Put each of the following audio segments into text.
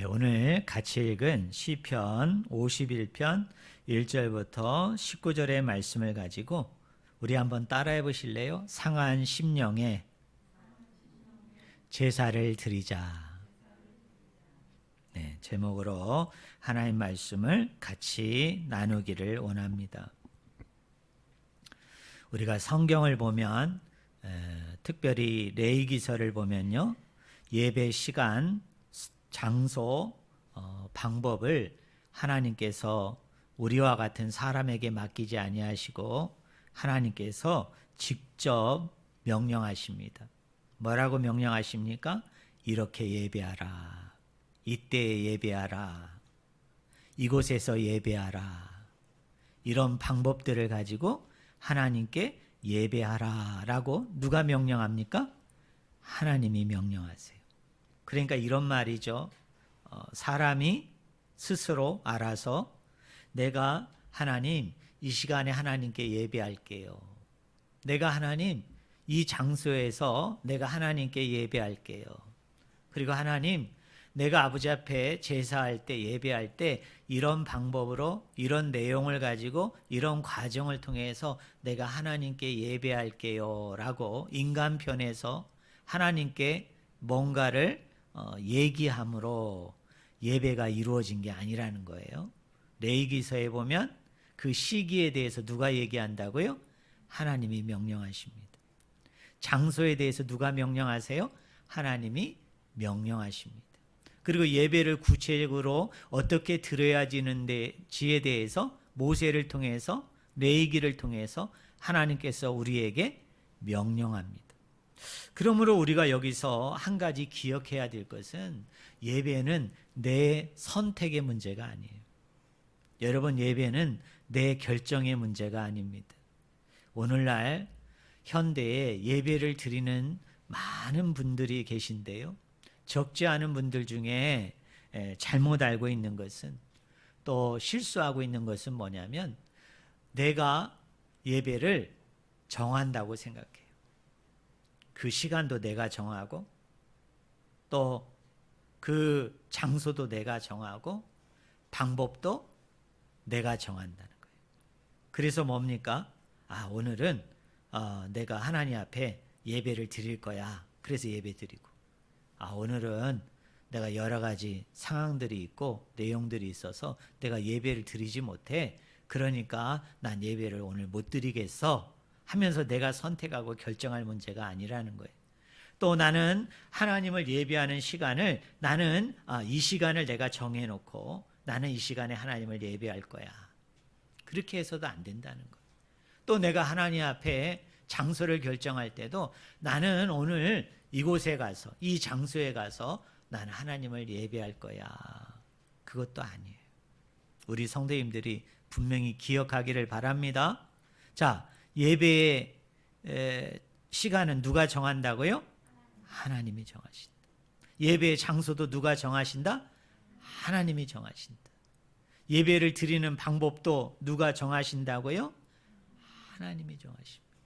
오늘 같이 읽은 시편 51편 1절부터 19절의 말씀을 가지고 우리 한번 따라해 보실래요? 상한 심령에 제사를 드리자. 제목으로 하나님 말씀을 같이 나누기를 원합니다. 우리가 성경을 보면 특별히 레위기서를 보면요, 예배 시간, 장소, 방법을 하나님께서 우리와 같은 사람에게 맡기지 아니하시고 하나님께서 직접 명령하십니다. 뭐라고 명령하십니까? 이렇게 예배하라. 이때에 예배하라. 이곳에서 예배하라. 이런 방법들을 가지고 하나님께 예배하라 라고 누가 명령합니까? 하나님이 명령하세요. 그러니까 이런 말이죠. 사람이 스스로 알아서 내가 하나님 이 시간에 하나님께 예배할게요. 내가 하나님 이 장소에서 내가 하나님께 예배할게요. 그리고 하나님 내가 아버지 앞에 제사할 때 예배할 때 이런 방법으로 이런 내용을 가지고 이런 과정을 통해서 내가 하나님께 예배할게요 라고 인간 편에서 하나님께 뭔가를 얘기함으로 예배가 이루어진 게 아니라는 거예요. 레위기서에 보면 그 시기에 대해서 누가 얘기한다고요? 하나님이 명령하십니다. 장소에 대해서 누가 명령하세요? 하나님이 명령하십니다. 그리고 예배를 구체적으로 어떻게 드려야지에 대해서 모세를 통해서 레위기를 통해서 하나님께서 우리에게 명령합니다. 그러므로 우리가 여기서 한 가지 기억해야 될 것은 예배는 내 선택의 문제가 아니에요. 여러분, 예배는 내 결정의 문제가 아닙니다. 오늘날 현대에 예배를 드리는 많은 분들이 계신데요, 적지 않은 분들 중에 잘못 알고 있는 것은, 또 실수하고 있는 것은 뭐냐면 내가 예배를 정한다고 생각해요. 그 시간도 내가 정하고 또 그 장소도 내가 정하고 방법도 내가 정한다는 거예요. 그래서 뭡니까? 오늘은 내가 하나님 앞에 예배를 드릴 거야. 그래서 예배 드리고, 오늘은 내가 여러 가지 상황들이 있고 내용들이 있어서 내가 예배를 드리지 못해. 그러니까 난 예배를 오늘 못 드리겠어 하면서 내가 선택하고 결정할 문제가 아니라는 거예요. 또 나는 하나님을 예배하는 시간을 나는 이 시간을 내가 정해놓고 나는 이 시간에 하나님을 예배할 거야. 그렇게 해서도 안 된다는 거예요. 또 내가 하나님 앞에 장소를 결정할 때도 나는 오늘 이곳에 가서 이 장소에 가서 나는 하나님을 예배할 거야. 그것도 아니에요. 우리 성도님들이 분명히 기억하기를 바랍니다. 자, 예배의 시간은 누가 정한다고요? 하나님이 정하신다. 예배의 장소도 누가 정하신다? 하나님이 정하신다. 예배를 드리는 방법도 누가 정하신다고요? 하나님이 정하십니다.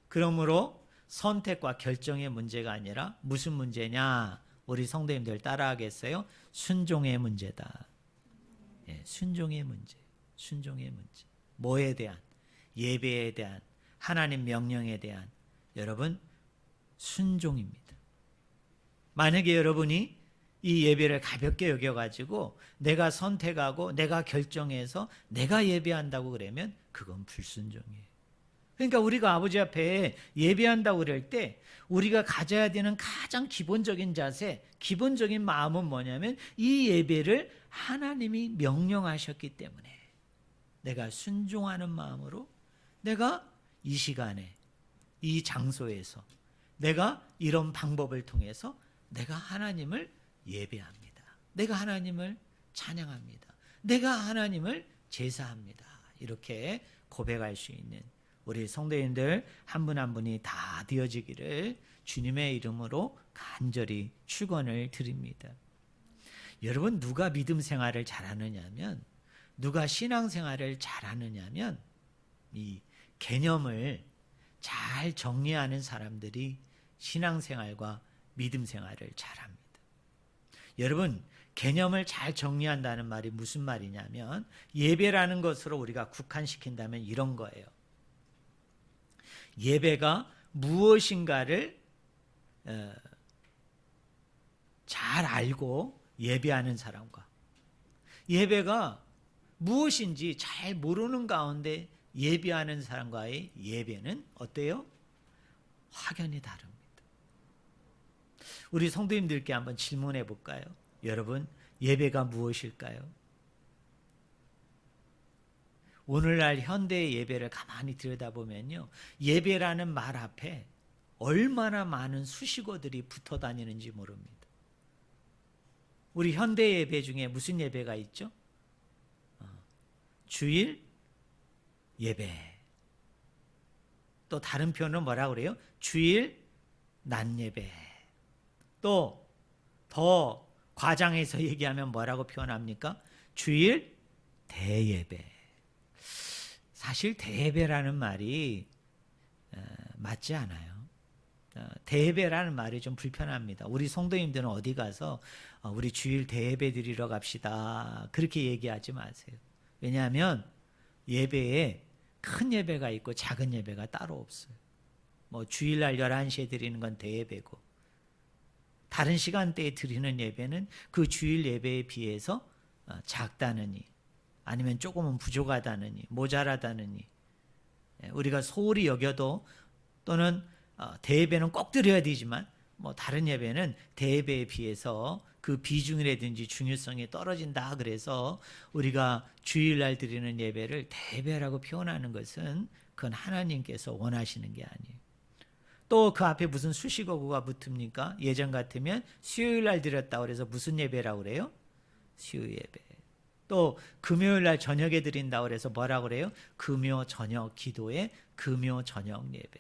그러므로 선택과 결정의 문제가 아니라 무슨 문제냐? 우리 성도님들 따라하겠어요? 순종의 문제다. 순종의 문제. 순종의 문제. 뭐에 대한? 예배에 대한, 하나님 명령에 대한 여러분 순종입니다. 만약에 여러분이 이 예배를 가볍게 여겨가지고 내가 선택하고 내가 결정해서 내가 예배한다고 그러면 그건 불순종이에요. 그러니까 우리가 아버지 앞에 예배한다고 그럴 때 우리가 가져야 되는 가장 기본적인 자세, 기본적인 마음은 뭐냐면 이 예배를 하나님이 명령하셨기 때문에 내가 순종하는 마음으로 내가 이 시간에 이 장소에서 내가 이런 방법을 통해서 내가 하나님을 예배합니다. 내가 하나님을 찬양합니다. 내가 하나님을 제사합니다. 이렇게 고백할 수 있는 우리 성도님들 한 분 한 분이 다 되어지기를 주님의 이름으로 간절히 축원을 드립니다. 여러분, 누가 믿음 생활을 잘하느냐면, 누가 신앙 생활을 잘하느냐면 이 개념을 잘 정리하는 사람들이 신앙생활과 믿음 생활을 잘합니다. 여러분, 개념을 잘 정리한다는 말이 무슨 말이냐면 예배라는 것으로 우리가 국한시킨다면 이런 거예요. 예배가 무엇인가를 잘 알고 예배하는 사람과 예배가 무엇인지 잘 모르는 가운데 예배하는 사람과의 예배는 어때요? 확연히 다릅니다. 우리 성도님들께 한번 질문해 볼까요? 여러분, 예배가 무엇일까요? 오늘날 현대의 예배를 가만히 들여다보면요, 예배라는 말 앞에 얼마나 많은 수식어들이 붙어 다니는지 모릅니다. 우리 현대 예배 중에 무슨 예배가 있죠? 주일 예배. 또 다른 표현은 뭐라고 그래요? 주일 낮 예배. 또 더 과장해서 얘기하면 뭐라고 표현합니까? 주일 대예배. 사실 대예배라는 말이 맞지 않아요. 대예배라는 말이 좀 불편합니다. 우리 성도님들은 어디 가서 우리 주일 대예배 드리러 갑시다, 그렇게 얘기하지 마세요. 왜냐하면 예배에 큰 예배가 있고 작은 예배가 따로 없어요. 뭐 주일날 11시에 드리는 건 대예배고, 다른 시간대에 드리는 예배는 그 주일 예배에 비해서 작다느니, 아니면 조금은 부족하다느니, 모자라다느니, 우리가 소홀히 여겨도, 또는 대예배는 꼭 드려야 되지만 뭐 다른 예배는 대예배에 비해서 그 비중이라든지 중요성이 떨어진다, 그래서 우리가 주일날 드리는 예배를 대예배라고 표현하는 것은 그건 하나님께서 원하시는 게 아니에요. 또 그 앞에 무슨 수식어구가 붙습니까? 예전 같으면 수요일날 드렸다고 그래서 무슨 예배라고 그래요? 수요 예배. 또 금요일날 저녁에 드린다고 그래서 뭐라고 그래요? 금요 저녁 기도에 금요 저녁 예배.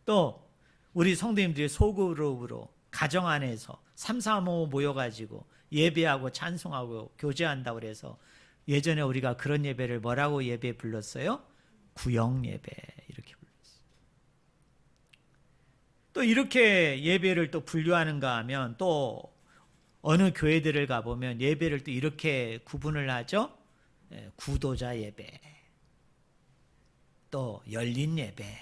또 우리 성도님들이 소그룹으로 가정 안에서 3, 4, 5 모여가지고 예배하고 찬송하고 교제한다고 그래서 예전에 우리가 그런 예배를 뭐라고 예배 불렀어요? 구역 예배, 이렇게 불렀어요. 또 이렇게 예배를 또 분류하는가 하면, 또 어느 교회들을 가보면 예배를 또 이렇게 구분을 하죠. 구도자 예배, 또 열린 예배,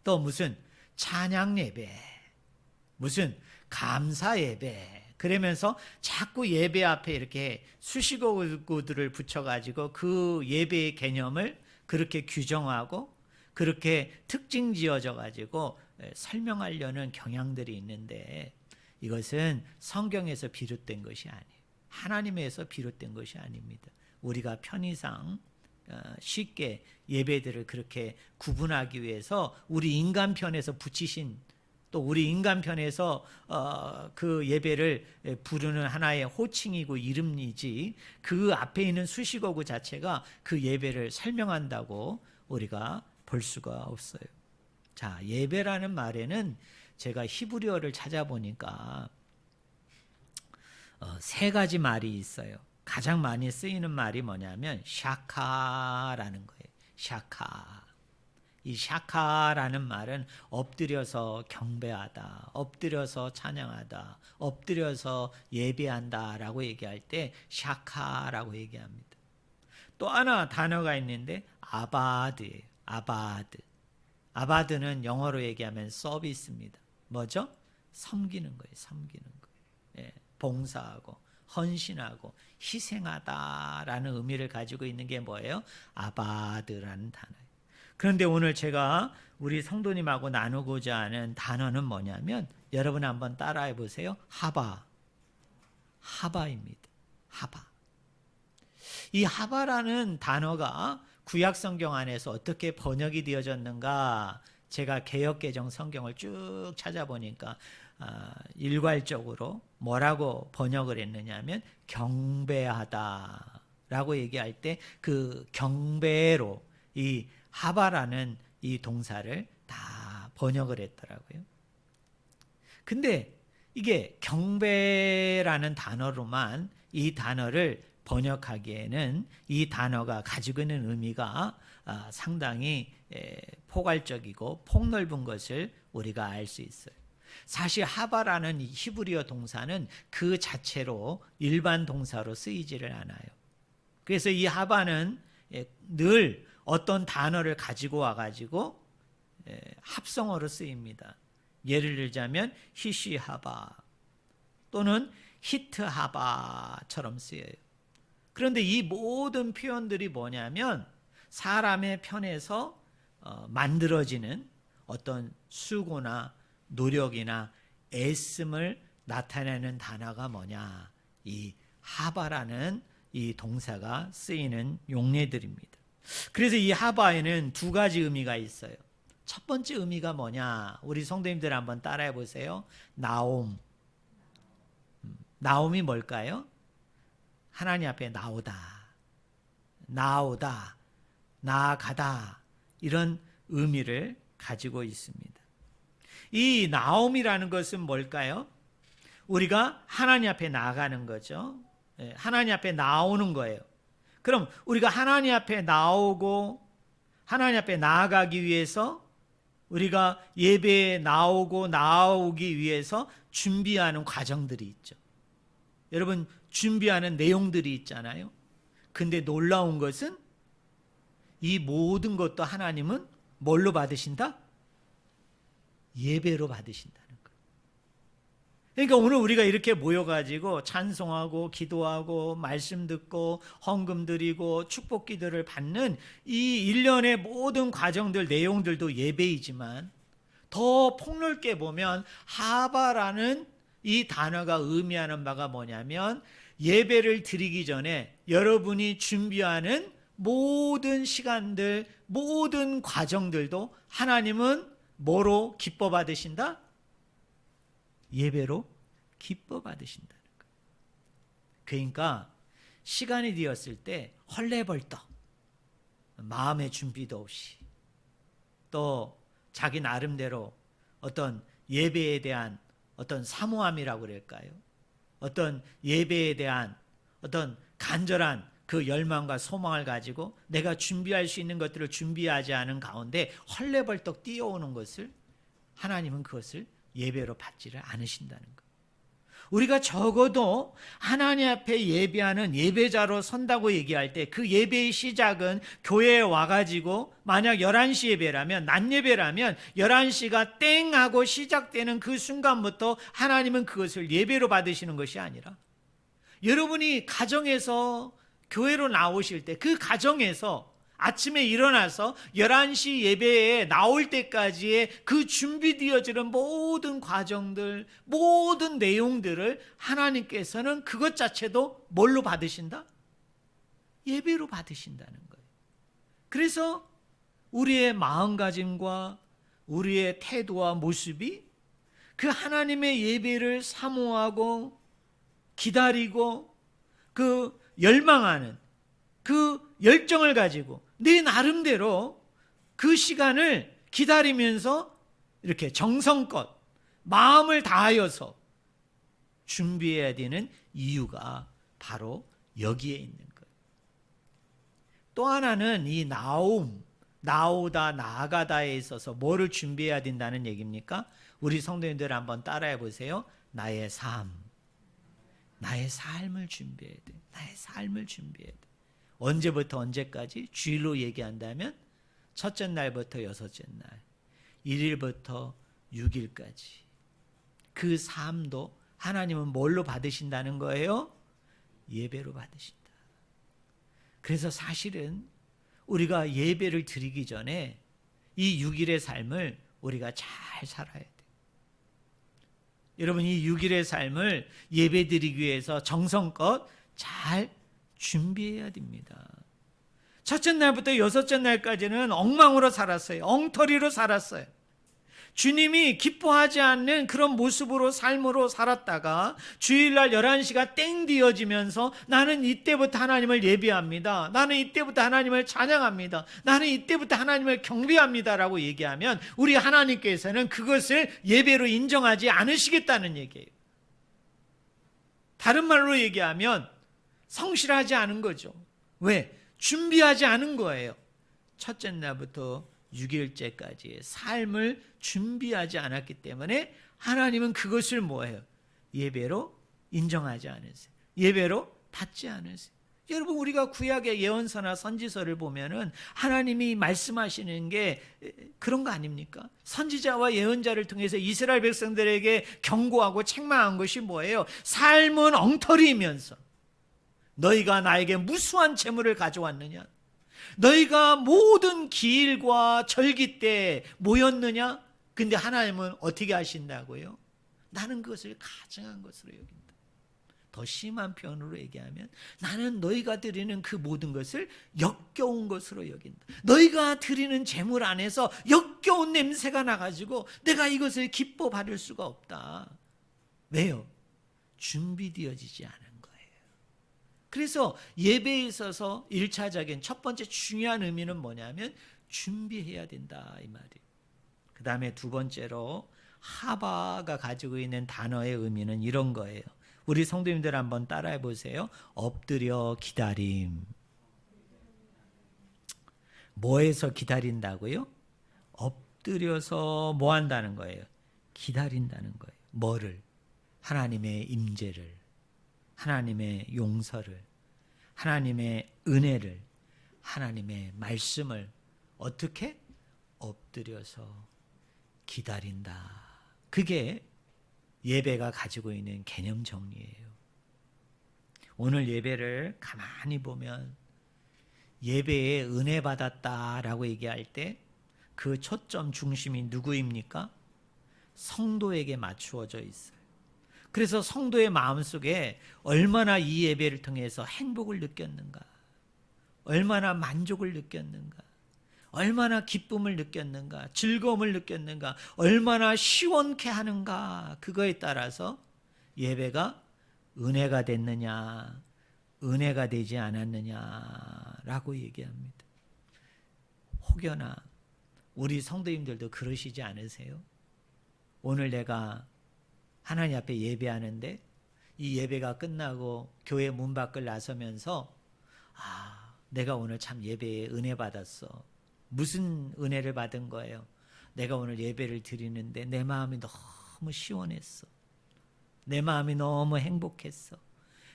또 무슨 찬양 예배, 무슨 감사 예배, 그러면서 자꾸 예배 앞에 이렇게 수식어구들을 붙여가지고 그 예배의 개념을 그렇게 규정하고 그렇게 특징 지어져 가지고 설명하려는 경향들이 있는데, 이것은 성경에서 비롯된 것이 아니에요. 하나님에서 비롯된 것이 아닙니다. 우리가 편의상 쉽게 예배들을 그렇게 구분하기 위해서 우리 인간편에서 붙이신, 또 우리 인간편에서 그 예배를 부르는 하나의 호칭이고 이름이지, 그 앞에 있는 수식어구 자체가 그 예배를 설명한다고 우리가 볼 수가 없어요. 자, 예배라는 말에는 제가 히브리어를 찾아보니까 세 가지 말이 있어요. 가장 많이 쓰이는 말이 뭐냐면 샤카라는 거예요. 샤카. 이 샤카라는 말은 엎드려서 경배하다, 엎드려서 찬양하다, 엎드려서 예배한다 라고 얘기할 때 샤카라고 얘기합니다. 또 하나 단어가 있는데 아바드예요. 아바드. 아바드는 영어로 얘기하면 서비스입니다. 뭐죠? 섬기는 거예요. 섬기는 거예요. 예, 봉사하고 헌신하고 희생하다라는 의미를 가지고 있는 게 뭐예요? 아바드라는 단어예요. 그런데 오늘 제가 우리 성도님하고 나누고자 하는 단어는 뭐냐면, 여러분 한번 따라해 보세요. 하바. 하바입니다. 하바. 이 하바라는 단어가 구약 성경 안에서 어떻게 번역이 되어졌는가, 제가 개역개정 성경을 쭉 찾아보니까 일괄적으로 뭐라고 번역을 했느냐면 경배하다라고 얘기할 때 그 경배로 이 하바라는 이 동사를 다 번역을 했더라고요. 근데 이게 경배라는 단어로만 이 단어를 번역하기에는 이 단어가 가지고 있는 의미가 상당히 포괄적이고 폭넓은 것을 우리가 알 수 있어요. 사실 하바라는 이 히브리어 동사는 그 자체로 일반 동사로 쓰이지를 않아요. 그래서 이 하바는 늘 어떤 단어를 가지고 와가지고 합성어로 쓰입니다. 예를 들자면 히시하바 또는 히트하바처럼 쓰여요. 그런데 이 모든 표현들이 뭐냐면 사람의 편에서 만들어지는 어떤 수고나 노력이나 애씀을 나타내는 단어가 뭐냐, 이 하바라는 이 동사가 쓰이는 용례들입니다. 그래서 이 하바에는 두 가지 의미가 있어요. 첫 번째 의미가 뭐냐, 우리 성도님들 한번 따라해 보세요. 나옴. 나옴이 뭘까요? 하나님 앞에 나오다, 나오다, 나아가다, 이런 의미를 가지고 있습니다. 이 나옴이라는 것은 뭘까요? 우리가 하나님 앞에 나아가는 거죠. 하나님 앞에 나오는 거예요. 그럼 우리가 하나님 앞에 나오고 하나님 앞에 나아가기 위해서 우리가 예배에 나오기 위해서 준비하는 과정들이 있죠. 여러분, 준비하는 내용들이 있잖아요. 근데 놀라운 것은 이 모든 것도 하나님은 뭘로 받으신다? 예배로 받으신다는 거예요. 그러니까 오늘 우리가 이렇게 모여가지고 찬송하고 기도하고 말씀 듣고 헌금 드리고 축복 기도를 받는 이 일련의 모든 과정들, 내용들도 예배이지만 더 폭넓게 보면 하바라는 이 단어가 의미하는 바가 뭐냐면 예배를 드리기 전에 여러분이 준비하는 모든 시간들, 모든 과정들도 하나님은 뭐로 기뻐 받으신다? 예배로 기뻐 받으신다는 거예요. 그러니까 시간이 되었을 때 헐레벌떡 마음의 준비도 없이 또 자기 나름대로 어떤 예배에 대한 어떤 사모함이라고 그럴까요? 어떤 예배에 대한 어떤 간절한 그 열망과 소망을 가지고 내가 준비할 수 있는 것들을 준비하지 않은 가운데 헐레벌떡 뛰어오는 것을 하나님은 그것을 예배로 받지를 않으신다는 거예요. 우리가 적어도 하나님 앞에 예배하는 예배자로 선다고 얘기할 때 그 예배의 시작은 교회에 와가지고 만약 11시 예배라면, 낮 예배라면 11시가 땡 하고 시작되는 그 순간부터 하나님은 그것을 예배로 받으시는 것이 아니라 여러분이 가정에서 교회로 나오실 때 그 가정에서 아침에 일어나서 11시 예배에 나올 때까지의 그 준비되어지는 모든 과정들, 모든 내용들을 하나님께서는 그것 자체도 뭘로 받으신다? 예배로 받으신다는 거예요. 그래서 우리의 마음가짐과 우리의 태도와 모습이 그 하나님의 예배를 사모하고 기다리고 그 열망하는 그 열정을 가지고 내 나름대로 그 시간을 기다리면서 이렇게 정성껏 마음을 다하여서 준비해야 되는 이유가 바로 여기에 있는 거예요. 또 하나는 이 나오다, 나아가다에 있어서 뭐를 준비해야 된다는 얘기입니까? 우리 성도님들 한번 따라해 보세요. 나의 삶을 준비해야 돼. 나의 삶을 준비해야 돼. 언제부터 언제까지? 주일로 얘기한다면 첫째 날부터 여섯째 날, 1일부터 6일까지. 그 삶도 하나님은 뭘로 받으신다는 거예요? 예배로 받으신다. 그래서 사실은 우리가 예배를 드리기 전에 이 6일의 삶을 우리가 잘 살아야 돼요. 여러분, 이 6일의 삶을 예배 드리기 위해서 정성껏 잘 준비해야 됩니다. 첫째 날부터 여섯째 날까지는 엉망으로 살았어요. 엉터리로 살았어요. 주님이 기뻐하지 않는 그런 모습으로 삶으로 살았다가 주일날 11시가 땡 뒤어지면서 나는 이때부터 하나님을 예배합니다. 나는 이때부터 하나님을 찬양합니다. 나는 이때부터 하나님을 경배합니다 라고 얘기하면 우리 하나님께서는 그것을 예배로 인정하지 않으시겠다는 얘기예요. 다른 말로 얘기하면 성실하지 않은 거죠. 왜? 준비하지 않은 거예요. 첫째 날부터 6일째까지의 삶을 준비하지 않았기 때문에 하나님은 그것을 뭐예요? 예배로 인정하지 않으세요. 예배로 받지 않으세요. 여러분, 우리가 구약의 예언서나 선지서를 보면은 하나님이 말씀하시는 게 그런 거 아닙니까? 선지자와 예언자를 통해서 이스라엘 백성들에게 경고하고 책망한 것이 뭐예요? 삶은 엉터리이면서 너희가 나에게 무수한 재물을 가져왔느냐? 너희가 모든 기일과 절기 때 모였느냐? 근데 하나님은 어떻게 하신다고요? 나는 그것을 가증한 것으로 여긴다. 더 심한 표현으로 얘기하면 나는 너희가 드리는 그 모든 것을 역겨운 것으로 여긴다. 너희가 드리는 재물 안에서 역겨운 냄새가 나가지고 내가 이것을 기뻐 받을 수가 없다. 왜요? 준비되어지지 않은 거예요. 그래서 예배에 있어서 1차적인 첫 번째 중요한 의미는 뭐냐면 준비해야 된다, 이 말이에요. 그 다음에 두 번째로 하바가 가지고 있는 단어의 의미는 이런 거예요. 우리 성도님들 한번 따라해 보세요. 엎드려 기다림. 뭐에서 기다린다고요? 엎드려서 뭐 한다는 거예요? 기다린다는 거예요. 뭐를? 하나님의 임재를, 하나님의 용서를, 하나님의 은혜를, 하나님의 말씀을 어떻게? 엎드려서 기다린다. 그게 예배가 가지고 있는 개념 정리예요. 오늘 예배를 가만히 보면 예배에 은혜 받았다라고 얘기할 때 그 초점 중심이 누구입니까? 성도에게 맞추어져 있어요. 그래서 성도의 마음속에 얼마나 이 예배를 통해서 행복을 느꼈는가, 얼마나 만족을 느꼈는가, 얼마나 기쁨을 느꼈는가, 즐거움을 느꼈는가, 얼마나 시원케 하는가, 그거에 따라서 예배가 은혜가 됐느냐, 은혜가 되지 않았느냐라고 얘기합니다. 혹여나 우리 성도님들도 그러시지 않으세요? 오늘 내가 하나님 앞에 예배하는데 이 예배가 끝나고 교회 문 밖을 나서면서 내가 오늘 참 예배에 은혜 받았어. 무슨 은혜를 받은 거예요? 내가 오늘 예배를 드리는데 내 마음이 너무 시원했어. 내 마음이 너무 행복했어.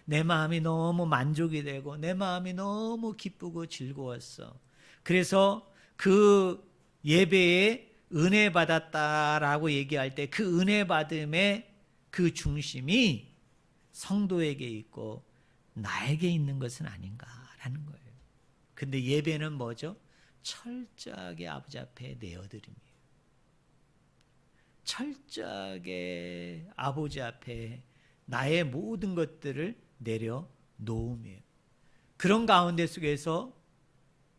내 마음이 너무 만족이 되고 내 마음이 너무 기쁘고 즐거웠어. 그래서 그 예배에 은혜 받았다라고 얘기할 때 그 은혜 받음의 그 중심이 성도에게 있고 나에게 있는 것은 아닌가라는 거예요. 근데 예배는 뭐죠? 철저하게 아버지 앞에 내어드립니다. 철저하게 아버지 앞에 나의 모든 것들을 내려놓음이에요. 그런 가운데 속에서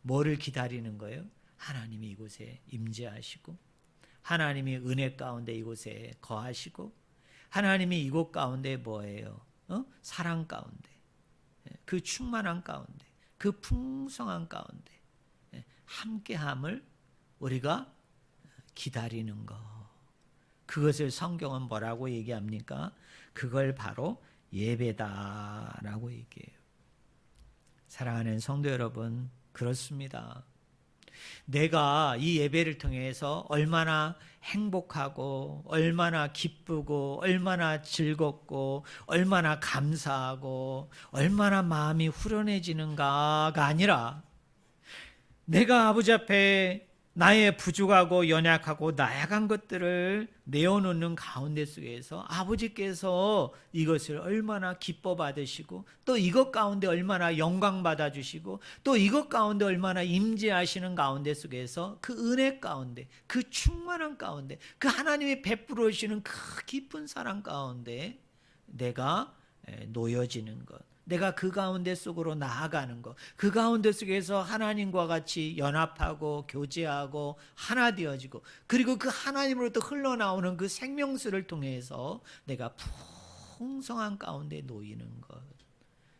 뭐를 기다리는 거예요? 하나님이 이곳에 임재하시고 하나님이 은혜 가운데 이곳에 거하시고 하나님이 이곳 가운데 뭐예요? 사랑 가운데, 그 충만한 가운데, 그 풍성한 가운데 함께함을 우리가 기다리는 것. 그것을 성경은 뭐라고 얘기합니까? 그걸 바로 예배다라고 얘기해요. 사랑하는 성도 여러분, 그렇습니다. 내가 이 예배를 통해서 얼마나 행복하고 얼마나 기쁘고 얼마나 즐겁고 얼마나 감사하고 얼마나 마음이 후련해지는가가 아니라 내가 아버지 앞에 나의 부족하고 연약하고 나약한 것들을 내어놓는 가운데 속에서 아버지께서 이것을 얼마나 기뻐 받으시고 또 이것 가운데 얼마나 영광 받아주시고 또 이것 가운데 얼마나 임재하시는 가운데 속에서 그 은혜 가운데 그 충만한 가운데 그 하나님이 베풀어 주시는 그 깊은 사랑 가운데 내가 놓여지는 것, 내가 그 가운데 속으로 나아가는 것, 그 가운데 속에서 하나님과 같이 연합하고 교제하고 하나 되어지고 그리고 그 하나님으로부터 흘러나오는 그 생명수를 통해서 내가 풍성한 가운데 놓이는 것,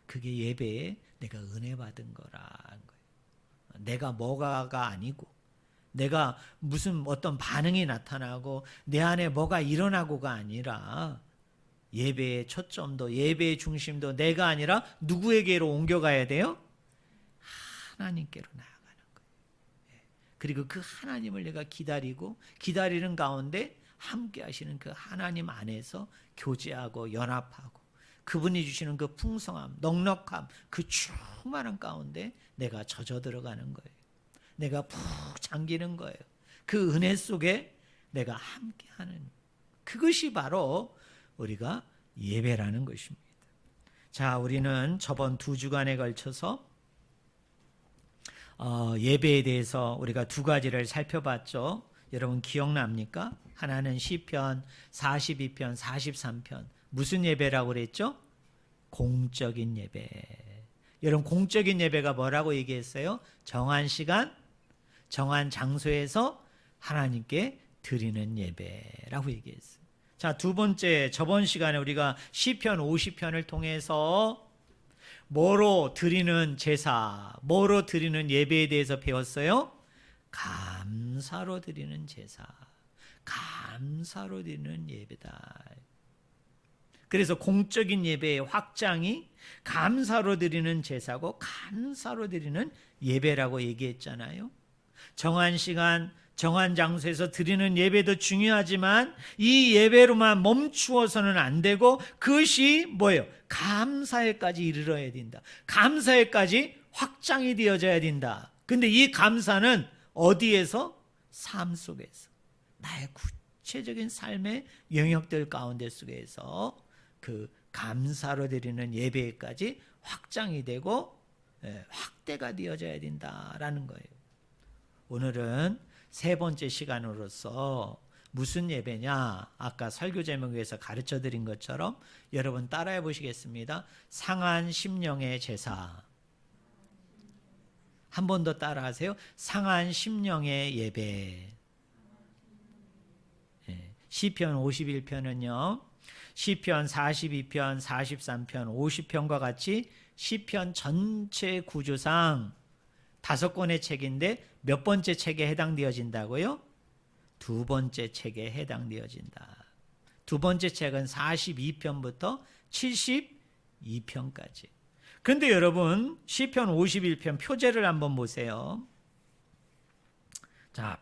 그게 예배에 내가 은혜 받은 거라는 거예요. 내가 뭐가가 아니고 내가 무슨 어떤 반응이 나타나고 내 안에 뭐가 일어나고가 아니라 예배의 초점도 예배의 중심도 내가 아니라 누구에게로 옮겨가야 돼요? 하나님께로 나아가는 거예요. 그리고 그 하나님을 내가 기다리고 기다리는 가운데 함께 하시는 그 하나님 안에서 교제하고 연합하고 그분이 주시는 그 풍성함, 넉넉함, 그 충만한 가운데 내가 젖어 들어가는 거예요. 내가 푹 잠기는 거예요. 그 은혜 속에 내가 함께하는, 그것이 바로 우리가 예배라는 것입니다. 자, 우리는 저번 2주간에 걸쳐서 예배에 대해서 우리가 2가지를 살펴봤죠. 여러분 기억납니까? 하나는 시편 42편, 43편. 무슨 예배라고 그랬죠? 공적인 예배. 여러분 공적인 예배가 뭐라고 얘기했어요? 정한 시간, 정한 장소에서 하나님께 드리는 예배라고 얘기했어요. 자, 2번째, 저번 시간에 우리가 시편 50편을 통해서 뭐로 드리는 제사, 뭐로 드리는 예배에 대해서 배웠어요? 감사로 드리는 제사, 감사로 드리는 예배다. 그래서 공적인 예배의 확장이 감사로 드리는 제사고 감사로 드리는 예배라고 얘기했잖아요. 정한 시간, 정한 장소에서 드리는 예배도 중요하지만 이 예배로만 멈추어서는 안 되고 그것이 뭐예요? 감사에까지 이르러야 된다. 감사에까지 확장이 되어져야 된다. 근데 이 감사는 어디에서? 삶 속에서. 나의 구체적인 삶의 영역들 가운데 속에서 그 감사로 드리는 예배까지 확장이 되고 확대가 되어져야 된다라는 거예요. 오늘은 3번째 시간으로서 무슨 예배냐? 아까 설교 제목에서 가르쳐 드린 것처럼 여러분 따라해 보시겠습니다. 상한 심령의 제사. 한 번 더 따라하세요. 상한 심령의 예배. 시편 51편은요. 시편 42편, 43편, 50편과 같이 시편 전체 구조상 5권의 책인데 몇 번째 책에 해당되어진다고요? 2번째 책에 해당되어진다. 2번째 책은 42편부터 72편까지. 그런데 여러분 시편 51편 표제를 한번 보세요. 자,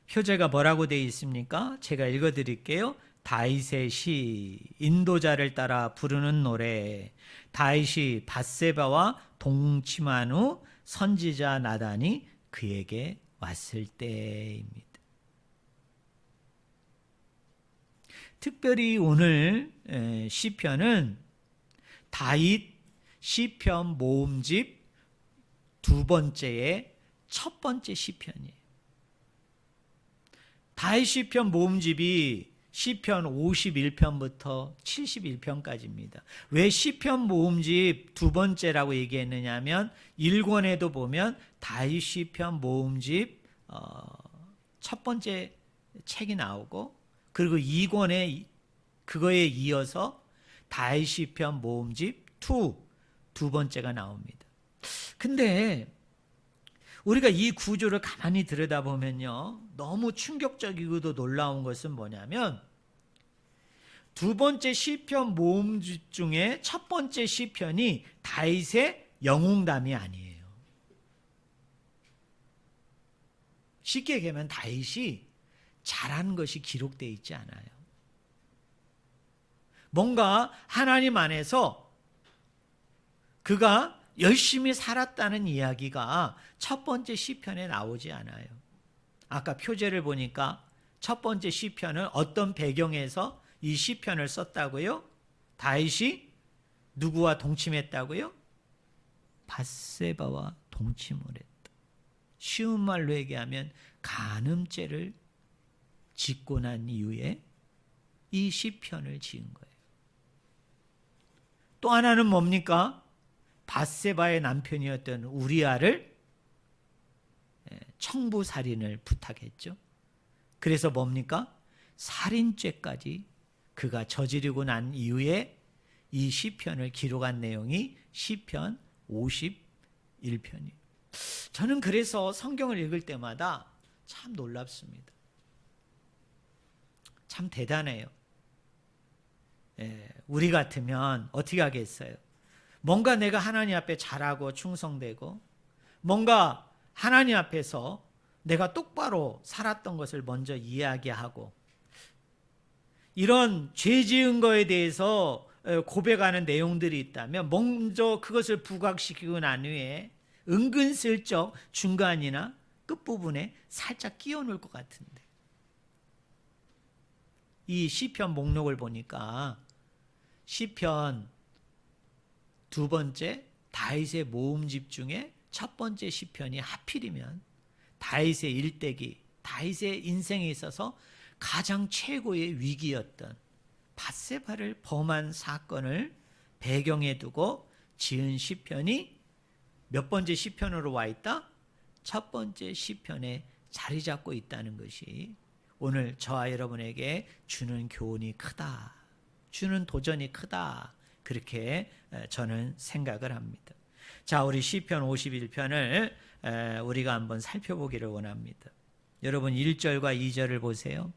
표제가 뭐라고 되어 있습니까? 제가 읽어드릴게요. 다윗의 시, 인도자를 따라 부르는 노래. 다윗이 밧세바와 동침한 후 선지자 나단이 그에게 왔을 때입니다. 특별히 오늘 시편은 다윗 시편 모음집 2번째의 첫 번째 시편이에요. 다윗 시편 모음집이 시편 51편부터 71편까지입니다. 왜 시편 모음집 2번째라고 얘기했느냐 하면 1권에도 보면 다윗 시편 모음집 첫 번째 책이 나오고 그리고 2권에 그거에 이어서 다윗 시편 모음집 2 번째가 나옵니다. 근데 우리가 이 구조를 가만히 들여다보면요, 너무 충격적이고도 놀라운 것은 뭐냐면 2번째 시편 모음집 중에 첫 번째 시편이 다윗의 영웅담이 아니에요. 쉽게 얘기하면 다윗이 잘한 것이 기록되어 있지 않아요. 뭔가 하나님 안에서 그가 열심히 살았다는 이야기가 첫 번째 시편에 나오지 않아요. 아까 표제를 보니까 첫 번째 시편은 어떤 배경에서 이 시편을 썼다고요? 다윗이 누구와 동침했다고요? 밧세바와 동침을 했다. 쉬운 말로 얘기하면 간음죄를 짓고 난 이후에 이 시편을 지은 거예요. 또 하나는 뭡니까? 밧세바의 남편이었던 우리아를 청부살인을 부탁했죠. 그래서 뭡니까? 살인죄까지 그가 저지르고 난 이후에 이 시편을 기록한 내용이 시편 51편이에요. 저는 그래서 성경을 읽을 때마다 참 놀랍습니다. 참 대단해요. 우리 같으면 어떻게 하겠어요? 뭔가 내가 하나님 앞에 잘하고 충성되고 뭔가 하나님 앞에서 내가 똑바로 살았던 것을 먼저 이야기하고 이런 죄 지은 거에 대해서 고백하는 내용들이 있다면 먼저 그것을 부각시키고 난 후에 은근슬쩍 중간이나 끝부분에 살짝 끼워 놓을 것 같은데, 이 시편 목록을 보니까 시편 두 번째 다윗의 모음집 중에 첫 번째 시편이 하필이면 다윗의 일대기, 다윗의 인생에 있어서 가장 최고의 위기였던 밧세바를 범한 사건을 배경에 두고 지은 시편이 몇 번째 시편으로 와 있다? 첫 번째 시편에 자리 잡고 있다는 것이 오늘 저와 여러분에게 주는 교훈이 크다, 주는 도전이 크다, 그렇게 저는 생각을 합니다. 자, 우리 시편 51편을 우리가 한번 살펴보기를 원합니다. 여러분 1절과 2절을 보세요.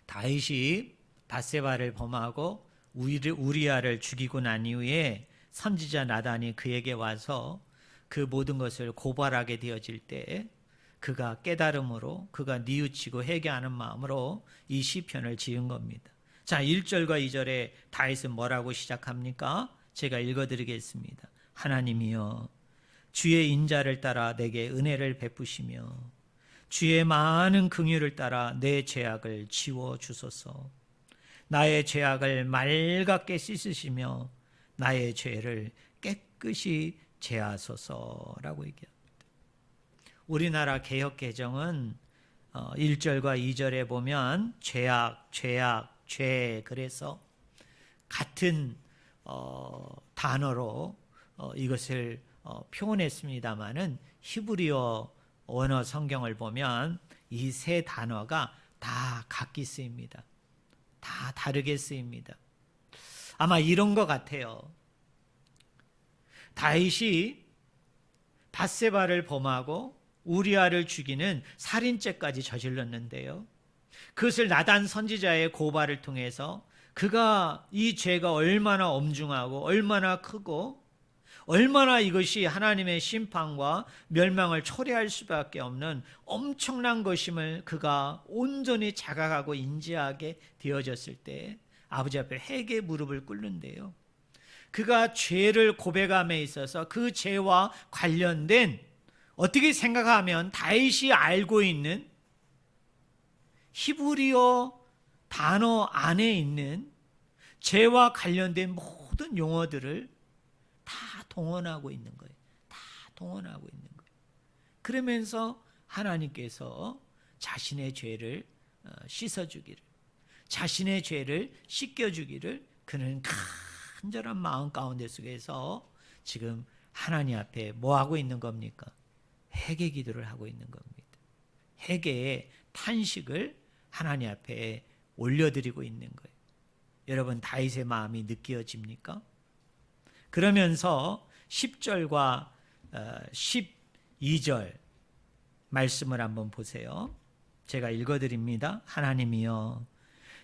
다윗이 밧세바를 범하고 우리아를 죽이고 난 이후에 선지자 나단이 그에게 와서 그 모든 것을 고발하게 되어질 때 그가 깨달음으로, 그가 뉘우치고 회개하는 마음으로 이 시편을 지은 겁니다. 자, 1절과 2절에 다윗은 뭐라고 시작합니까? 제가 읽어드리겠습니다. 하나님이여, 주의 인자를 따라 내게 은혜를 베푸시며 주의 많은 긍휼을 따라 내 죄악을 지워 주소서. 나의 죄악을 맑게 씻으시며 나의 죄를 깨끗이 제하소서라고 얘기합니다. 우리나라 개역개정은 1절과 2절에 보면 죄악, 죄, 그래서 같은 단어로 이것을 표현했습니다마는 히브리어 원어 성경을 보면 이 세 단어가 다 각기 쓰입니다. 다 다르게 쓰입니다. 아마 이런 것 같아요. 다윗이 밧세바를 범하고 우리아를 죽이는 살인죄까지 저질렀는데요, 그것을 나단 선지자의 고발을 통해서 그가 이 죄가 얼마나 엄중하고 얼마나 크고 얼마나 이것이 하나님의 심판과 멸망을 초래할 수밖에 없는 엄청난 것임을 그가 온전히 자각하고 인지하게 되어졌을 때 아버지 앞에 회개 무릎을 꿇는데요, 그가 죄를 고백함에 있어서 그 죄와 관련된, 어떻게 생각하면 다윗이 알고 있는 히브리어 단어 안에 있는 죄와 관련된 모든 용어들을 다 동원하고 있는 거예요. 다 동원하고 있는 거예요. 그러면서 하나님께서 자신의 죄를 씻어주기를, 자신의 죄를 씻겨주기를 그는 간절한 마음 가운데 속에서 지금 하나님 앞에 뭐 하고 있는 겁니까? 회개 기도를 하고 있는 겁니다. 회개의 탄식을 하나님 앞에 올려드리고 있는 거예요. 여러분, 다윗의 마음이 느껴집니까? 그러면서 10절과 12절 말씀을 한번 보세요. 제가 읽어드립니다. 하나님이여,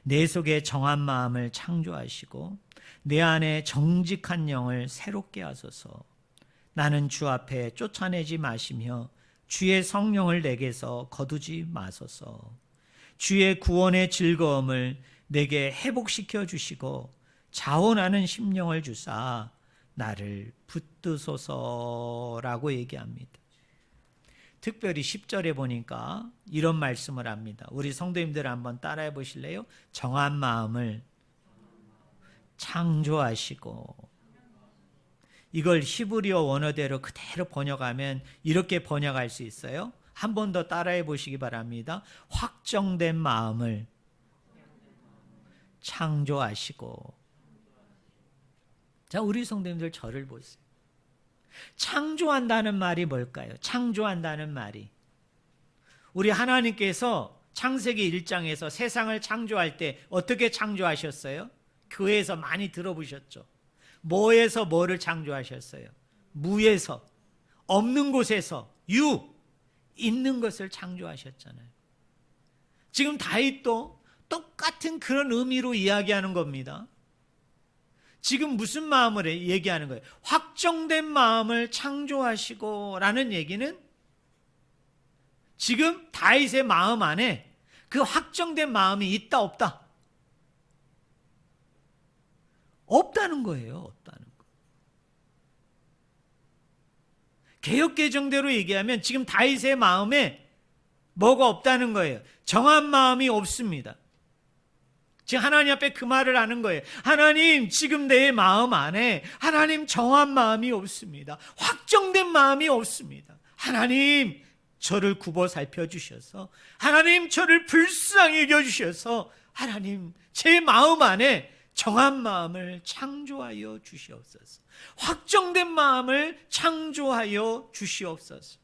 내 속에 정한 마음을 창조하시고 내 안에 정직한 영을 새롭게 하소서. 나는 주 앞에 쫓아내지 마시며 주의 성령을 내게서 거두지 마소서. 주의 구원의 즐거움을 내게 회복시켜 주시고 자원하는 심령을 주사 나를 붙드소서라고 얘기합니다. 특별히 10절에 보니까 이런 말씀을 합니다. 우리 성도님들 한번 따라해 보실래요? 정한 마음을 창조하시고, 이걸 히브리어 원어대로 그대로 번역하면 이렇게 번역할 수 있어요. 한 번 더 따라해 보시기 바랍니다. 확정된 마음을 창조하시고. 자, 우리 성도님들 저를 보세요. 창조한다는 말이 뭘까요? 창조한다는 말이, 우리 하나님께서 창세기 1장에서 세상을 창조할 때 어떻게 창조하셨어요? 교회에서 많이 들어보셨죠? 뭐에서 뭐를 창조하셨어요? 무에서, 없는 곳에서 있는 것을 창조하셨잖아요. 지금 다윗도 똑같은 그런 의미로 이야기하는 겁니다. 지금 무슨 마음을 얘기하는 거예요? 확정된 마음을 창조하시고 라는 얘기는 지금 다윗의 마음 안에 그 확정된 마음이 있다 없다? 없다는 거예요. 없다는 거. 개역개정대로 얘기하면 지금 다윗의 마음에 뭐가 없다는 거예요. 정한 마음이 없습니다. 지금 하나님 앞에 그 말을 하는 거예요. 하나님, 지금 내 마음 안에 하나님 정한 마음이 없습니다. 확정된 마음이 없습니다. 하나님, 저를 굽어 살펴주셔서, 하나님, 저를 불쌍히 여겨주셔서, 하나님, 제 마음 안에 정한 마음을 창조하여 주시옵소서. 확정된 마음을 창조하여 주시옵소서.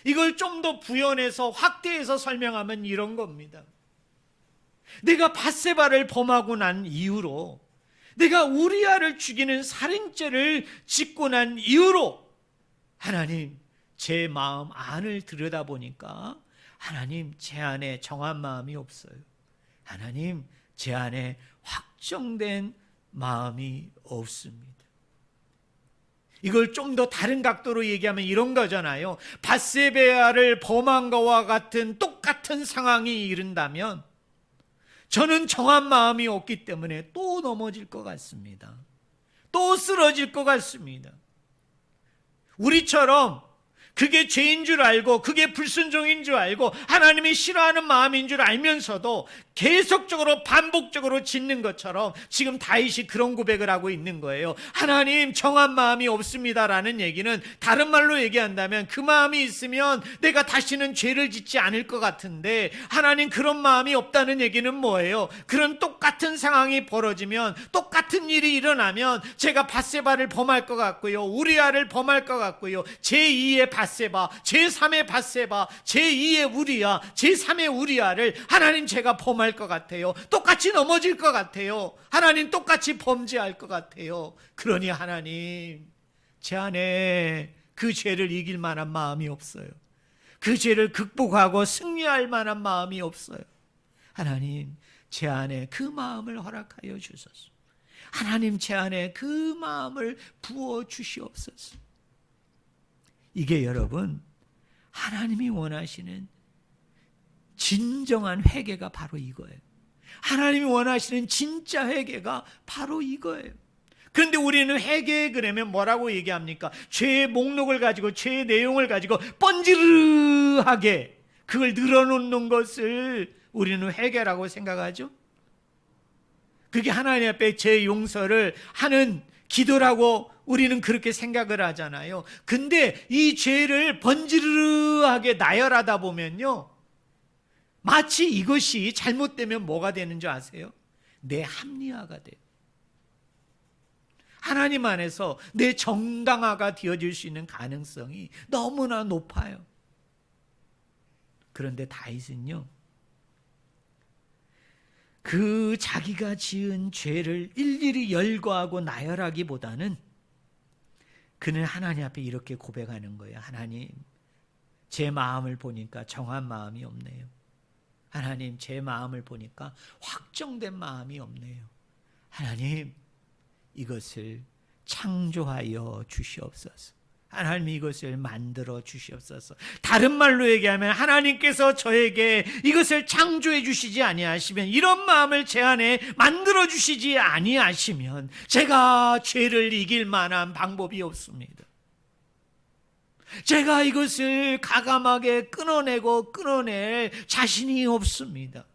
이걸 좀 더 부연해서 확대해서 설명하면 이런 겁니다. 내가 밧세바를 범하고 난 이후로, 내가 우리아를 죽이는 살인죄를 짓고 난 이후로, 하나님, 제 마음 안을 들여다보니까 하나님, 제 안에 정한 마음이 없어요. 하나님, 제 안에 확정된 마음이 없습니다. 이걸 좀 더 다른 각도로 얘기하면 이런 거잖아요. 밧세바를 범한 것과 같은 똑같은 상황이 이른다면 저는 정한 마음이 없기 때문에 또 넘어질 것 같습니다. 또 쓰러질 것 같습니다. 우리처럼 그게 죄인 줄 알고, 그게 불순종인 줄 알고, 하나님이 싫어하는 마음인 줄 알면서도 계속적으로 반복적으로 짓는 것처럼 지금 다윗이 그런 고백을 하고 있는 거예요. 하나님, 정한 마음이 없습니다라는 얘기는 다른 말로 얘기한다면 그 마음이 있으면 내가 다시는 죄를 짓지 않을 것 같은데, 하나님 그런 마음이 없다는 얘기는 뭐예요? 그런 똑같은 상황이 벌어지면, 똑같은 일이 일어나면 제가 밧세바를 범할 것 같고요, 우리아를 범할 것 같고요, 제2의 밧세바, 제3의 밧세바, 제2의 우리아, 제3의 우리아를 하나님 제가 범할 것 같아요. 똑같이 넘어질 것 같아요. 하나님 똑같이 범죄할 것 같아요. 그러니 하나님, 제 안에 그 죄를 이길 만한 마음이 없어요. 그 죄를 극복하고 승리할 만한 마음이 없어요. 하나님, 제 안에 그 마음을 허락하여 주소서. 하나님, 제 안에 그 마음을 부어 주시옵소서. 이게 여러분, 하나님이 원하시는 진정한 회개가 바로 이거예요. 하나님이 원하시는 진짜 회개가 바로 이거예요. 그런데 우리는 회개 그러면 뭐라고 얘기합니까? 죄의 목록을 가지고, 죄의 내용을 가지고 번지르하게 그걸 늘어놓는 것을 우리는 회개라고 생각하죠. 그게 하나님 앞에 죄 용서를 하는 기도라고 우리는 그렇게 생각을 하잖아요. 근데 이 죄를 번지르르하게 나열하다 보면요, 마치 이것이 잘못되면 뭐가 되는 줄 아세요? 내 합리화가 돼요. 하나님 안에서 내 정당화가 되어질 수 있는 가능성이 너무나 높아요. 그런데 다윗은요, 그 자기가 지은 죄를 일일이 열거하고 나열하기보다는 그는 하나님 앞에 이렇게 고백하는 거예요. 하나님, 제 마음을 보니까 정한 마음이 없네요. 하나님, 제 마음을 보니까 확정된 마음이 없네요. 하나님, 이것을 창조하여 주시옵소서. 하나님, 이것을 만들어 주시옵소서. 다른 말로 얘기하면 하나님께서 저에게 이것을 창조해 주시지 아니하시면, 이런 마음을 제 안에 만들어 주시지 아니하시면 제가 죄를 이길 만한 방법이 없습니다. 제가 이것을 가감하게 끊어낼 자신이 없습니다.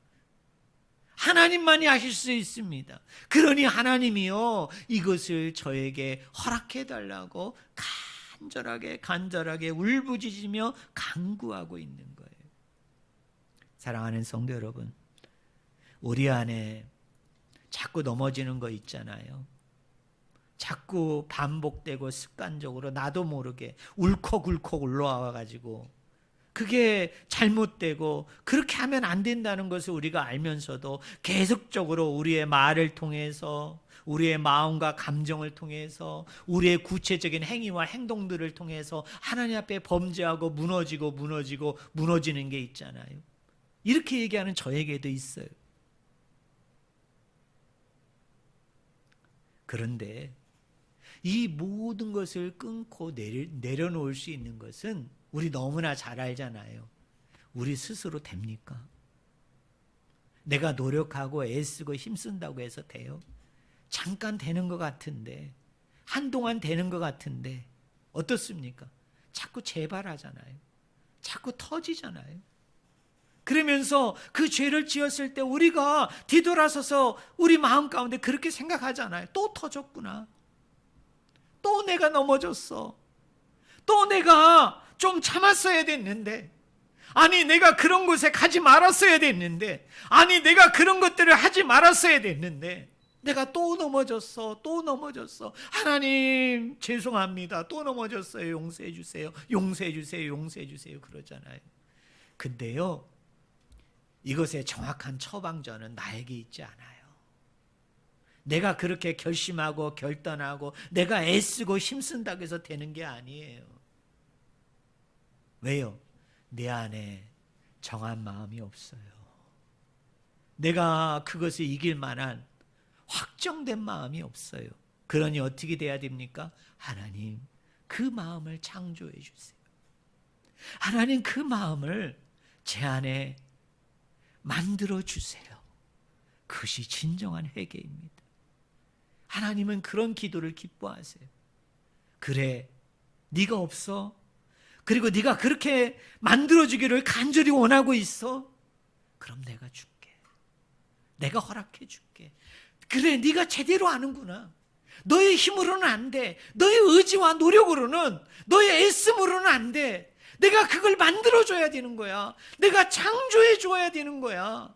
하나님만이 하실 수 있습니다. 그러니 하나님이요, 이것을 저에게 허락해 달라고 간절하게 울부짖으며 간구하고 있는 거예요. 사랑하는 성도 여러분, 우리 안에 자꾸 넘어지는 거 있잖아요. 자꾸 반복되고 습관적으로 나도 모르게 울컥울컥 올라와 가지고 그게 잘못되고, 그렇게 하면 안 된다는 것을 우리가 알면서도 계속적으로 우리의 말을 통해서, 우리의 마음과 감정을 통해서, 우리의 구체적인 행위와 행동들을 통해서 하나님 앞에 범죄하고 무너지는 게 있잖아요. 이렇게 얘기하는 저에게도 있어요. 그런데 이 모든 것을 끊고 내려놓을 수 있는 것은 우리 너무나 잘 알잖아요. 우리 스스로 됩니까? 내가 노력하고 애쓰고 힘쓴다고 해서 돼요? 잠깐 되는 것 같은데, 한동안 되는 것 같은데 어떻습니까? 자꾸 재발하잖아요. 자꾸 터지잖아요. 그러면서 그 죄를 지었을 때 우리가 뒤돌아서서 우리 마음 가운데 그렇게 생각하잖아요. 또 터졌구나. 또 내가 넘어졌어. 또 내가 좀 참았어야 됐는데, 아니 내가 그런 곳에 가지 말았어야 됐는데, 아니 내가 그런 것들을 하지 말았어야 됐는데, 내가 또 넘어졌어. 또 넘어졌어. 하나님 죄송합니다. 또 넘어졌어요. 용서해 주세요. 용서해 주세요. 용서해 주세요. 그러잖아요. 근데요, 이것의 정확한 처방전은 나에게 있지 않아요. 내가 그렇게 결심하고 결단하고 내가 애쓰고 힘쓴다고 해서 되는 게 아니에요. 왜요? 내 안에 정한 마음이 없어요. 내가 그것을 이길 만한 확정된 마음이 없어요. 그러니 어떻게 돼야 됩니까? 하나님, 그 마음을 창조해 주세요. 하나님, 그 마음을 제 안에 만들어 주세요. 그것이 진정한 회개입니다. 하나님은 그런 기도를 기뻐하세요. 그래, 네가 없어? 그리고 네가 그렇게 만들어주기를 간절히 원하고 있어? 그럼 내가 줄게. 내가 허락해 줄게. 그래, 네가 제대로 아는구나. 너의 힘으로는 안 돼. 너의 의지와 노력으로는, 너의 애씀으로는 안 돼. 내가 그걸 만들어줘야 되는 거야. 내가 창조해줘야 되는 거야.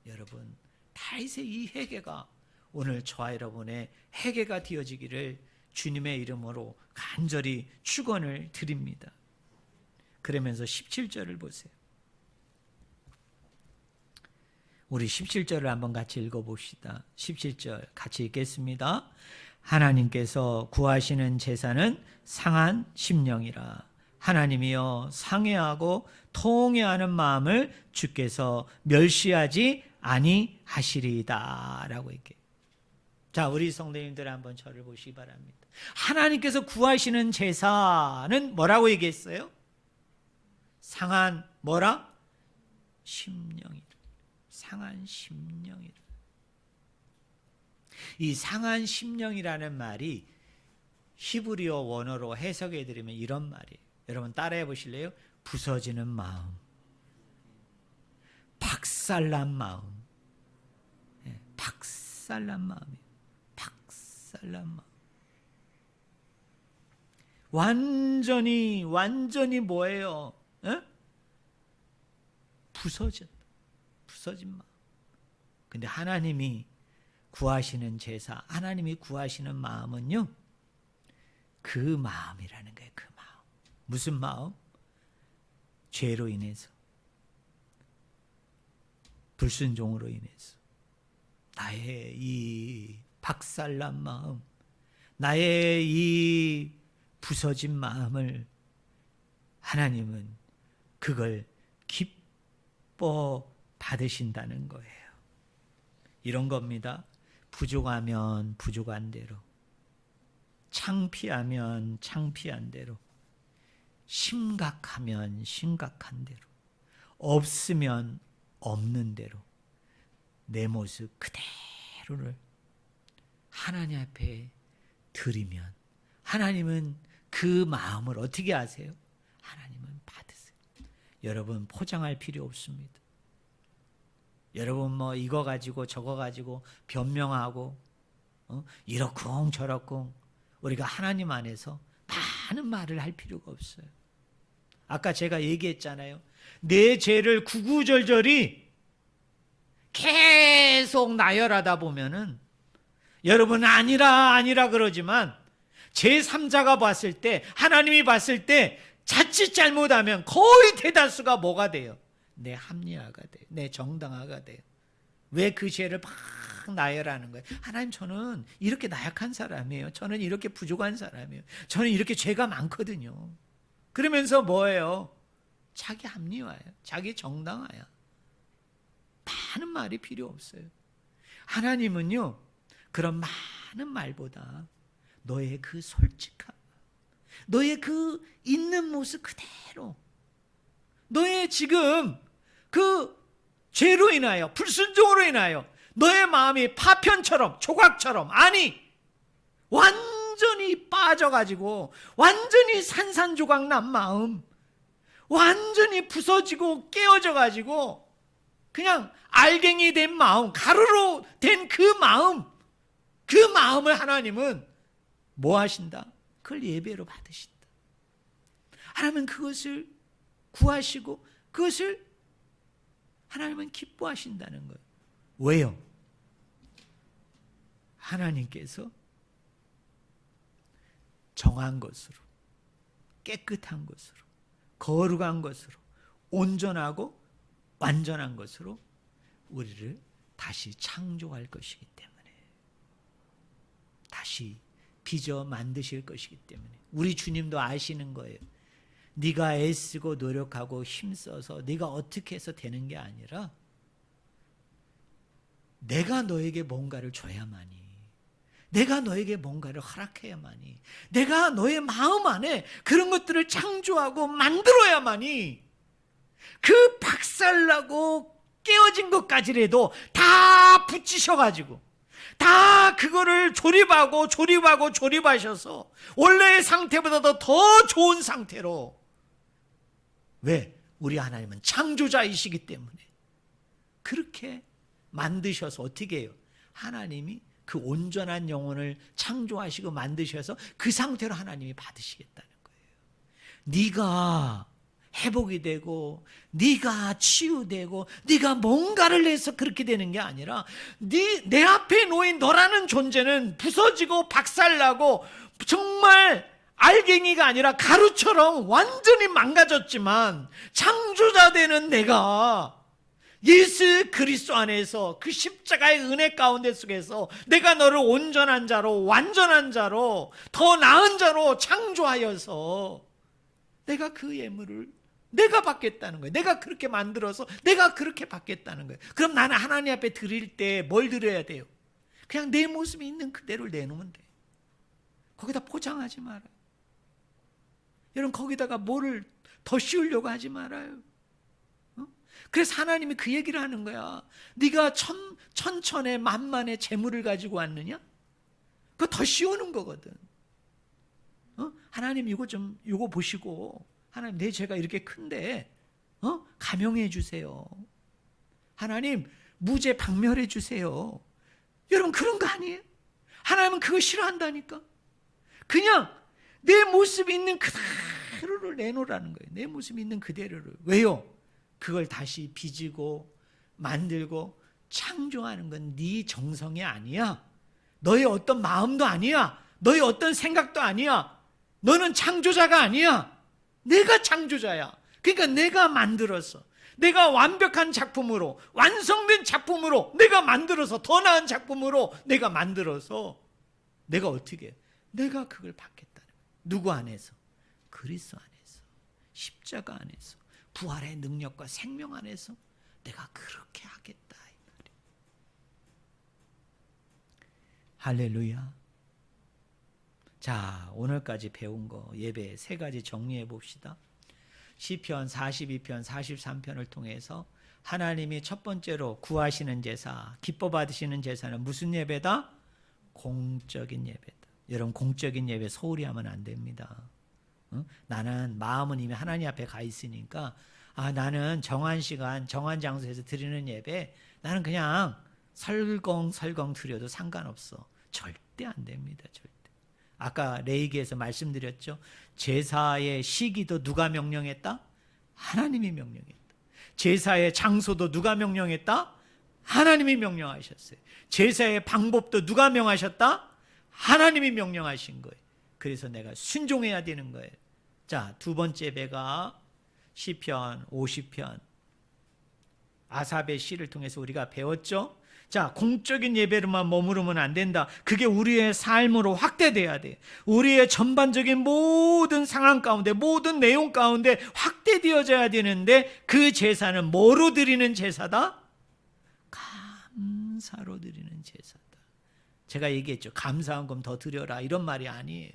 여러분, 다윗의 이 회개가 오늘 저와 여러분의 회개가 되어지기를 주님의 이름으로 간절히 축원을 드립니다. 그러면서 17절을 보세요. 우리 17절을 한번 같이 읽어봅시다. 17절 같이 읽겠습니다. 하나님께서 구하시는 제사는 상한 심령이라. 하나님이여 상해하고 통회하는 마음을 주께서 멸시하지 아니하시리이다 라고 얘기해요. 자, 우리 성도님들 한번 저를 보시기 바랍니다. 하나님께서 구하시는 제사는 뭐라고 얘기했어요? 상한 뭐라? 심령이라. 상한 심령이라. 이 상한 심령이라는 말이 히브리어 원어로 해석해 드리면 이런 말이에요. 여러분 따라해 보실래요? 부서지는 마음, 박살난 마음, 박살난 마음이에요. 박살난 마음. 완전히 뭐예요? 부서진 마음. 근데 하나님이 구하시는 제사, 하나님이 구하시는 마음은요, 그 마음이라는 거예요. 그 마음. 무슨 마음? 죄로 인해서, 불순종으로 인해서 나의 이 박살난 마음, 나의 이 부서진 마음을 하나님은 그걸 기뻐 받으신다는 거예요. 이런 겁니다. 부족하면 부족한 대로, 창피하면 창피한 대로, 심각하면 심각한 대로, 없으면 없는 대로 내 모습 그대로를 하나님 앞에 드리면 하나님은 그 마음을 어떻게 하세요? 하나님은 받으세요. 여러분 포장할 필요 없습니다. 여러분 뭐 이거 가지고 저거 가지고 변명하고 이렇쿵 저렇쿵 우리가 하나님 안에서 많은 말을 할 필요가 없어요. 아까 제가 얘기했잖아요. 내 죄를 구구절절히 계속 나열하다 보면은 여러분 아니라 그러지만 제3자가 봤을 때, 하나님이 봤을 때 자칫 잘못하면 거의 대다수가 뭐가 돼요? 내 합리화가 돼요. 내 정당화가 돼요. 왜 그 죄를 막 나열하는 거예요? 하나님, 저는 이렇게 나약한 사람이에요. 저는 이렇게 부족한 사람이에요. 저는 이렇게 죄가 많거든요. 그러면서 뭐예요? 자기 합리화예요. 자기 정당화야. 많은 말이 필요 없어요. 하나님은요, 그런 많은 말보다 너의 그 솔직함, 너의 그 있는 모습 그대로, 너의 지금 그 죄로 인하여, 불순종으로 인하여 너의 마음이 파편처럼, 조각처럼, 아니 완전히 빠져가지고 완전히 산산조각 난 마음, 완전히 부서지고 깨어져가지고 그냥 알갱이 된 마음, 가루로 된 그 마음을 하나님은 뭐 하신다? 그걸 예배로 받으신다. 하나님은 그것을 구하시고 그것을 하나님은 기뻐하신다는 거예요. 왜요? 하나님께서 정한 것으로, 깨끗한 것으로, 거룩한 것으로, 온전하고 완전한 것으로 우리를 다시 창조할 것이기 때문에, 다시 빚어 만드실 것이기 때문에, 우리 주님도 아시는 거예요. 네가 애쓰고 노력하고 힘써서 네가 어떻게 해서 되는 게 아니라 내가 너에게 뭔가를 줘야만이, 내가 너에게 뭔가를 허락해야만이, 내가 너의 마음 안에 그런 것들을 창조하고 만들어야만이 그 박살나고 깨어진 것까지라도 다 붙이셔가지고 다 그거를 조립하셔서 원래의 상태보다도 더 좋은 상태로. 왜? 우리 하나님은 창조자이시기 때문에 그렇게 만드셔서 어떻게 해요? 하나님이 그 온전한 영혼을 창조하시고 만드셔서 그 상태로 하나님이 받으시겠다는 거예요. 네가 회복이 되고 네가 치유되고 네가 뭔가를 해서 그렇게 되는 게 아니라 내 앞에 놓인 너라는 존재는 부서지고 박살나고 정말 알갱이가 아니라 가루처럼 완전히 망가졌지만 창조자 되는 내가 예수 그리스도 안에서 그 십자가의 은혜 가운데 속에서 내가 너를 온전한 자로, 완전한 자로, 더 나은 자로 창조하여서 내가 그 예물을 내가 받겠다는 거예요. 내가 그렇게 만들어서 내가 그렇게 받겠다는 거예요. 그럼 나는 하나님 앞에 드릴 때 뭘 드려야 돼요? 그냥 내 모습이 있는 그대로를 내놓으면 돼요. 거기다 포장하지 말아요. 여러분, 거기다가 뭐를 더 씌우려고 하지 말아요. 그래서 하나님이 그 얘기를 하는 거야. 네가 천천에 만만의 재물을 가지고 왔느냐? 그거 더 씌우는 거거든. 하나님 이거 보시고, 하나님 내 죄가 이렇게 큰데 감형해 주세요. 하나님 무죄 박멸해 주세요. 여러분, 그런 거 아니에요? 하나님은 그거 싫어한다니까. 그냥 내 모습이 있는 그대로를 내놓으라는 거예요. 내 모습이 있는 그대로를. 왜요? 그걸 다시 빚고 만들고 창조하는 건 네 정성이 아니야. 너의 어떤 마음도 아니야. 너의 어떤 생각도 아니야. 너는 창조자가 아니야. 내가 창조자야. 그러니까 내가 만들어서, 내가 완벽한 작품으로, 완성된 작품으로 내가 만들어서, 더 나은 작품으로 내가 만들어서 내가 어떻게 해? 내가 그걸 받겠다는 거야. 누구 안에서? 그리스도 안에서, 십자가 안에서, 부활의 능력과 생명 안에서 내가 그렇게 하겠다 이 말이에요. 할렐루야. 자, 오늘까지 배운 거 예배 3가지 정리해 봅시다. 시편 42편 43편을 통해서 하나님이 첫 번째로 구하시는 제사, 기뻐 받으시는 제사는 무슨 예배다? 공적인 예배다. 여러분, 공적인 예배 소홀히 하면 안 됩니다. 나는 마음은 이미 하나님 앞에 가 있으니까 나는 정한 시간, 정한 장소에서 드리는 예배 나는 그냥 설렁설렁 드려도 상관없어. 절대 안 됩니다. 절대. 아까 레위기에서 말씀드렸죠. 제사의 시기도 누가 명령했다? 하나님이 명령했다. 제사의 장소도 누가 명령했다? 하나님이 명령하셨어요. 제사의 방법도 누가 명하셨다? 하나님이 명령하신 거예요. 그래서 내가 순종해야 되는 거예요. 자, 두 번째 배가 시편 50편 아삽의 시를 통해서 우리가 배웠죠. 자, 공적인 예배로만 머무르면 안 된다. 그게 우리의 삶으로 확대돼야 돼. 우리의 전반적인 모든 상황 가운데, 모든 내용 가운데 확대되어져야 되는데, 그 제사는 뭐로 드리는 제사다? 감사로 드리는 제사다. 제가 얘기했죠. 감사한 금 더 드려라, 이런 말이 아니에요.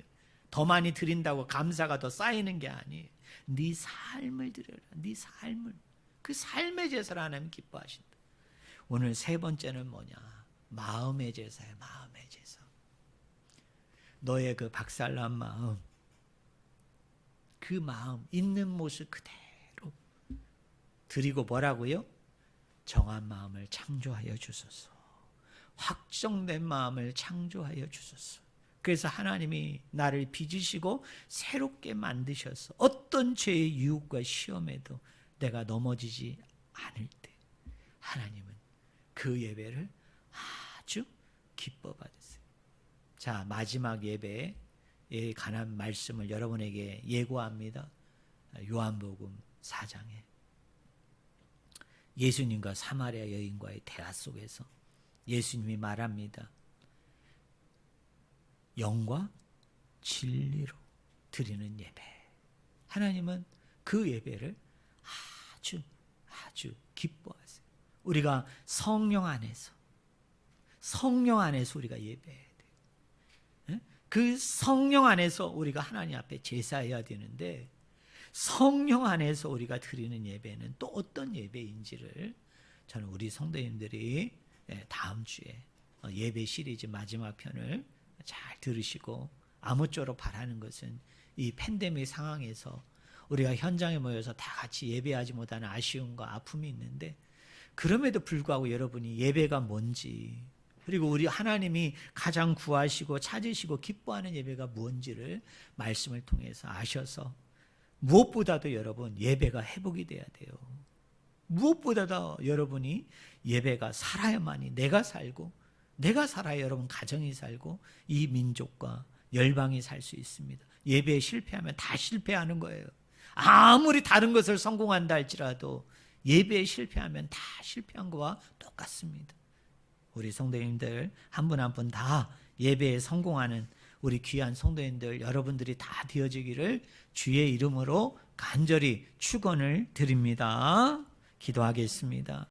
더 많이 드린다고 감사가 더 쌓이는 게 아니에요. 네 삶을 드려라. 네 삶을. 그 삶의 제사를 하나님 기뻐하신다. 오늘 세 번째는 뭐냐? 마음의 제사야. 마음의 제사. 너의 그 박살난 마음, 그 마음 있는 모습 그대로 드리고 뭐라고요? 정한 마음을 창조하여 주소서. 확정된 마음을 창조하여 주소서. 그래서 하나님이 나를 빚으시고 새롭게 만드셔서 어떤 죄의 유혹과 시험에도 내가 넘어지지 않을 때 하나님은 그 예배를 아주 기뻐 받으세요. 자, 마지막 예배에 관한 말씀을 여러분에게 예고합니다. 요한복음 4장에 예수님과 사마리아 여인과의 대화 속에서 예수님이 말합니다. 영과 진리로 드리는 예배. 하나님은 그 예배를 아주 기뻐하세요. 우리가 성령 안에서 우리가 예배해야 돼요. 그 성령 안에서 우리가 하나님 앞에 제사해야 되는데 성령 안에서 우리가 드리는 예배는 또 어떤 예배인지를 저는 우리 성도님들이 다음 주에 예배 시리즈 마지막 편을 잘 들으시고 아무쪼록 바라는 것은 이 팬데믹 상황에서 우리가 현장에 모여서 다 같이 예배하지 못하는 아쉬움과 아픔이 있는데 그럼에도 불구하고 여러분이 예배가 뭔지 그리고 우리 하나님이 가장 구하시고 찾으시고 기뻐하는 예배가 무엇인지를 말씀을 통해서 아셔서 무엇보다도 여러분 예배가 회복이 돼야 돼요. 무엇보다도 여러분이 예배가 살아야만이 내가 살고 내가 살아야 여러분 가정이 살고 이 민족과 열방이 살 수 있습니다. 예배에 실패하면 다 실패하는 거예요. 아무리 다른 것을 성공한다 할지라도 예배에 실패하면 다 실패한 거와 똑같습니다. 우리 성도님들 한 분 한 분 다 예배에 성공하는 우리 귀한 성도님들 여러분들이 다 되어지기를 주의 이름으로 간절히 축원을 드립니다. 기도하겠습니다.